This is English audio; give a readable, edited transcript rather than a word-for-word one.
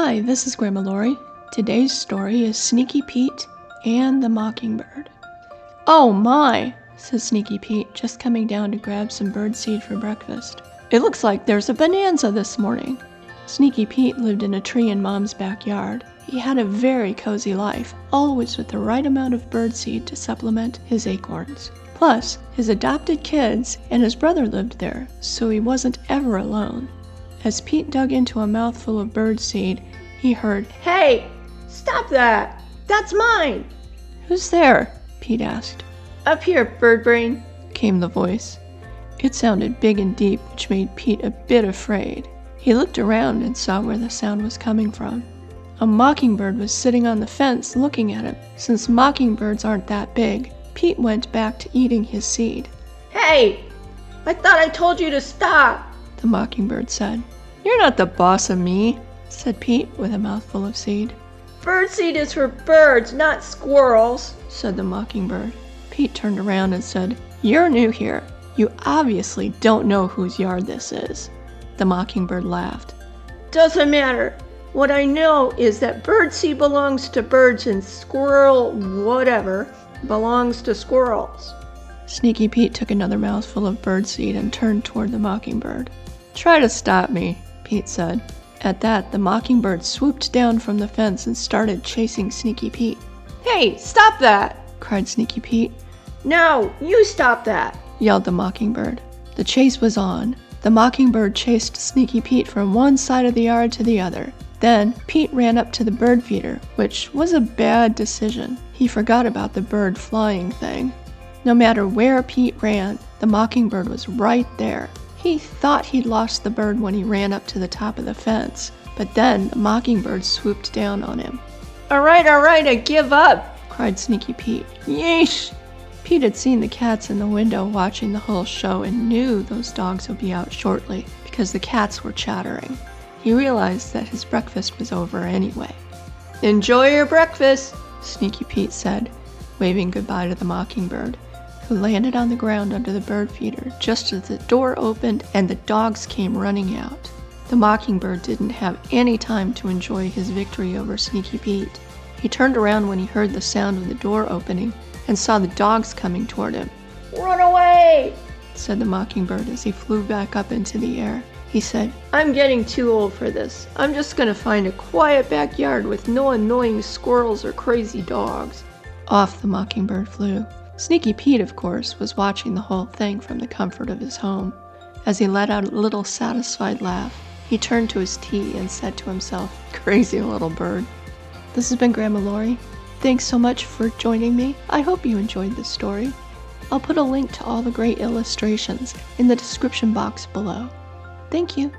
Hi, this is Grandma Laurie. Today's story is Sneaky Pete and the Mockingbird. Oh my, says Sneaky Pete, just coming down to grab some birdseed for breakfast. It looks like there's a bonanza this morning. Sneaky Pete lived in a tree in Mom's backyard. He had a very cozy life, always with the right amount of birdseed to supplement his acorns. Plus, his adopted kids and his brother lived there, so he wasn't ever alone. As Pete dug into a mouthful of birdseed, he heard, "Hey, stop that! That's mine!" "Who's there?" Pete asked. "Up here, bird brain," came the voice. It sounded big and deep, which made Pete a bit afraid. He looked around and saw where the sound was coming from. A mockingbird was sitting on the fence looking at him. Since mockingbirds aren't that big, Pete went back to eating his seed. "Hey, I thought I told you to stop," the mockingbird said. "You're not the boss of me," said Pete with a mouthful of seed. "Birdseed is for birds, not squirrels," said the mockingbird. Pete turned around and said, "You're new here. You obviously don't know whose yard this is." The mockingbird laughed. "Doesn't matter. What I know is that birdseed belongs to birds and squirrel whatever belongs to squirrels." Sneaky Pete took another mouthful of birdseed and turned toward the mockingbird. "Try to stop me," Pete said. At that, the mockingbird swooped down from the fence and started chasing Sneaky Pete. "Hey, stop that!" cried Sneaky Pete. "No, you stop that!" yelled the mockingbird. The chase was on. The mockingbird chased Sneaky Pete from one side of the yard to the other. Then, Pete ran up to the bird feeder, which was a bad decision. He forgot about the bird flying thing. No matter where Pete ran, the mockingbird was right there. He thought he'd lost the bird when he ran up to the top of the fence, but then the mockingbird swooped down on him. All right, I give up," cried Sneaky Pete. "Yeesh!" Pete had seen the cats in the window watching the whole show and knew those dogs would be out shortly because the cats were chattering. He realized that his breakfast was over anyway. "Enjoy your breakfast," Sneaky Pete said, waving goodbye to the mockingbird, who landed on the ground under the bird feeder just as the door opened and the dogs came running out. The mockingbird didn't have any time to enjoy his victory over Sneaky Pete. He turned around when he heard the sound of the door opening and saw the dogs coming toward him. "Run away," said the mockingbird as he flew back up into the air. He said, "I'm getting too old for this. I'm just gonna find a quiet backyard with no annoying squirrels or crazy dogs." Off the mockingbird flew. Sneaky Pete, of course, was watching the whole thing from the comfort of his home. As he let out a little satisfied laugh, he turned to his tea and said to himself, "Crazy little bird." This has been Grandma Laurie. Thanks so much for joining me. I hope you enjoyed this story. I'll put a link to all the great illustrations in the description box below. Thank you.